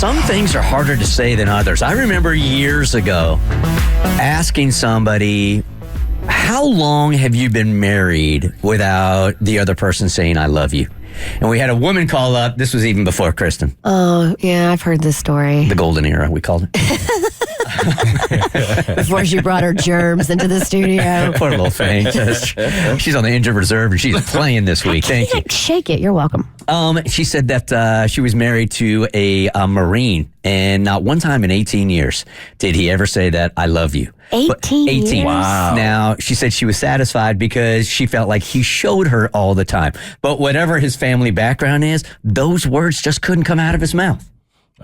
Some things are harder to say than others. I remember years ago asking somebody, how long have you been married without the other person saying, I love you? And we had a woman call up. This was even before Kristen. Oh, yeah, I've heard this story. The golden era, we called it. Before she brought her germs into the studio. Poor little thing. She's on the injured reserve and she's playing this week. Thank you. Shake it. You're welcome. She said that she was married to a Marine, and not one time in 18 years did he ever say that I love you. 18 years? Wow. Now, she said she was satisfied because she felt like he showed her all the time. But whatever his family background is, those words just couldn't come out of his mouth.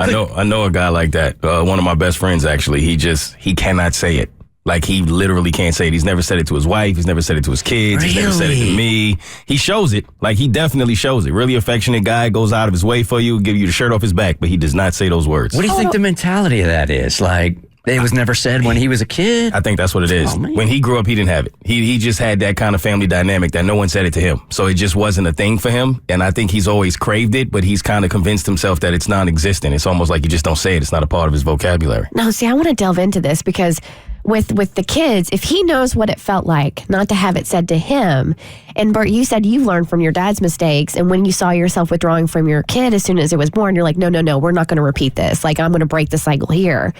I know a guy like that. One of my best friends, actually. He cannot say it. Like, he literally can't say it. He's never said it to his wife. He's never said it to his kids. Really? He's never said it to me. He shows it. Like, he definitely shows it. Really affectionate guy, goes out of his way for you, give you the shirt off his back, but he does not say those words. What do you think the mentality of that is? Like, it was never said when he was a kid? I think that's what it is. Oh, man. When he grew up, he didn't have it. He just had that kind of family dynamic that no one said it to him. So it just wasn't a thing for him. And I think he's always craved it, but he's kind of convinced himself that it's non-existent. It's almost like you just don't say it. It's not a part of his vocabulary. No, see, I want to delve into this because with the kids, if he knows what it felt like not to have it said to him, and Bert, you said you learned from your dad's mistakes, and when you saw yourself withdrawing from your kid as soon as it was born, you're like, no, we're not going to repeat this. Like, I'm going to break the cycle here.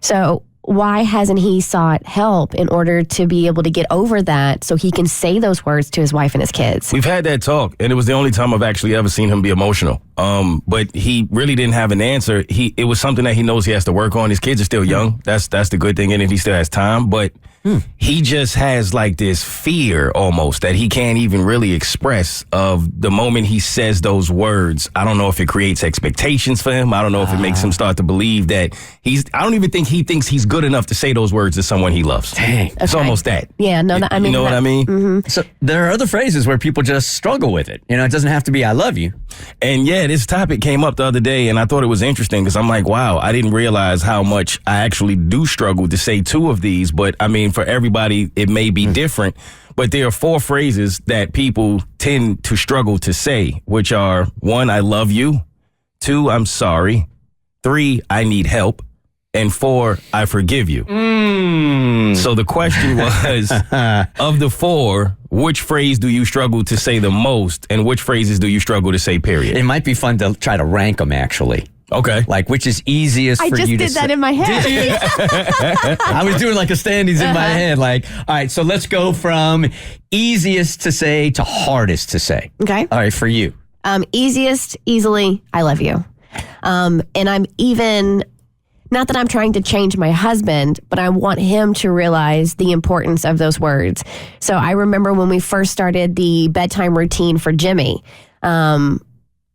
So why hasn't he sought help in order to be able to get over that so he can say those words to his wife and his kids? We've had that talk, and it was the only time I've actually ever seen him be emotional. But he really didn't have an answer. It was something that he knows he has to work on. His kids are still young. That's the good thing in it. He still has time, but he just has like this fear almost that he can't even really express of the moment he says those words. I don't know if it creates expectations for him. I don't know if it makes him start to believe that I don't even think he thinks he's good enough to say those words to someone he loves. Dang. It's almost that. Yeah, no, I mean, you know what I mean? Mm-hmm. So there are other phrases where people just struggle with it. You know, it doesn't have to be I love you. And yeah, this topic came up the other day, and I thought it was interesting because I'm like, wow, I didn't realize how much I actually do struggle to say two of these. But I mean, for everybody, it may be different. But there are 4 phrases that people tend to struggle to say, which are 1, I love you, 2, I'm sorry, 3, I need help, and 4, I forgive you. So the question was, of the 4, which phrase do you struggle to say the most, and which phrases do you struggle to say, period? It might be fun to try to rank them, actually. Okay. Like, which is easiest for you to say? I just did that in my head. I was doing like a standings in my head. Like, all right, so let's go from easiest to say to hardest to say. Okay. All right, for you. Easiest, easily, I love you. And I'm even, not that I'm trying to change my husband, but I want him to realize the importance of those words. So I remember when we first started the bedtime routine for Jimmy,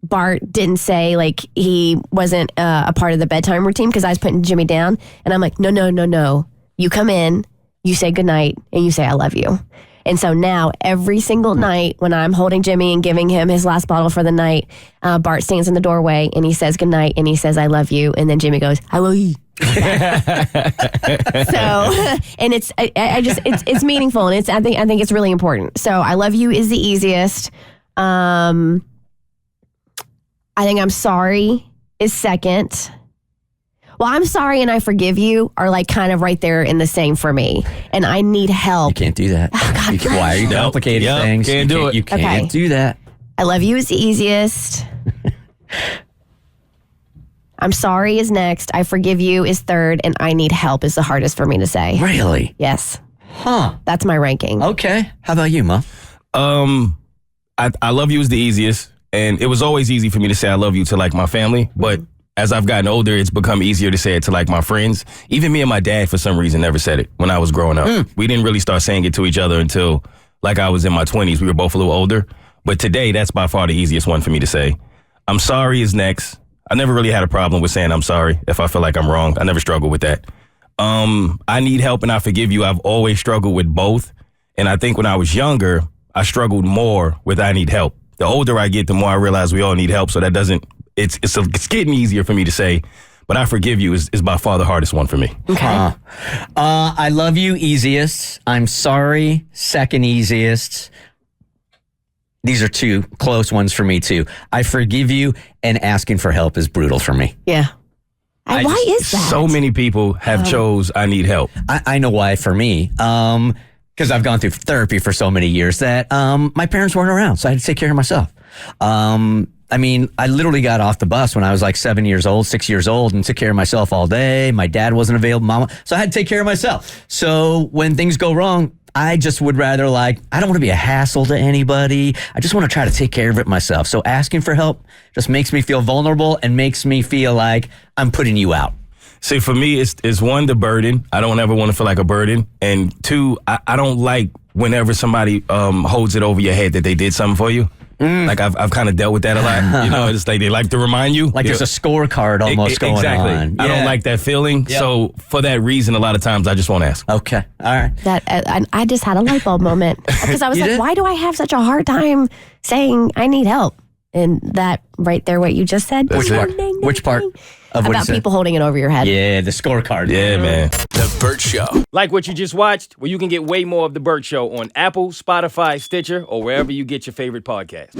Bart didn't say, like, he wasn't a part of the bedtime routine because I was putting Jimmy down. And I'm like, no. You come in, you say goodnight, and you say I love you. And so now every single night when I'm holding Jimmy and giving him his last bottle for the night, Bart stands in the doorway and he says goodnight and he says I love you. And then Jimmy goes, I love you. So, and it's meaningful, and I think it's really important. So I love you is the easiest. I think I'm sorry is second. Well, I'm sorry and I forgive you are like kind of right there in the same for me. And I need help. You can't do that. Oh, God, Why are you complicating things? Can't do it. You can't do that. I love you is the easiest. I'm sorry is next. I forgive you is third. And I need help is the hardest for me to say. Really? Yes. Huh. That's my ranking. Okay. How about you, Mom? I love you is the easiest. And it was always easy for me to say I love you to like my family. But as I've gotten older, it's become easier to say it to like my friends. Even me and my dad, for some reason, never said it when I was growing up. We didn't really start saying it to each other until like I was in my 20s. We were both a little older. But today, that's by far the easiest one for me to say. I'm sorry is next. I never really had a problem with saying I'm sorry if I feel like I'm wrong. I never struggled with that. I need help and I forgive you. I've always struggled with both. And I think when I was younger, I struggled more with I need help. The older I get, the more I realize we all need help. So that it's getting easier for me to say, but I forgive you is by far the hardest one for me. Okay. I love you, easiest. I'm sorry, second easiest. These are 2 close ones for me, too. I forgive you, and asking for help is brutal for me. Yeah. Why is that? So many people have chose I need help. I know why for me. Because I've gone through therapy for so many years that my parents weren't around, so I had to take care of myself. I mean, I literally got off the bus when I was like 6 years old, and took care of myself all day. My dad wasn't available, mama, so I had to take care of myself. So when things go wrong, I just would rather I don't want to be a hassle to anybody. I just want to try to take care of it myself. So asking for help just makes me feel vulnerable and makes me feel like I'm putting you out. See, for me, it's one, the burden. I don't ever want to feel like a burden. And two, I don't like whenever somebody holds it over your head that they did something for you. Like I've kind of dealt with that a lot. You know, it's like they like to remind you. Like there's a scorecard almost going exactly. on. I don't like that feeling. Yep. So for that reason, a lot of times I just won't ask. Okay. All right. That I just had a light bulb moment because I was You like, did? why do I have such a hard time saying I need help? And that right there, what you just said. That's it. Which part of what about you said? people holding it over your head. Yeah, the scorecard. Yeah, man. The Bert Show. Like what you just watched? Well, you can get way more of The Bert Show on Apple, Spotify, Stitcher, or wherever you get your favorite podcasts.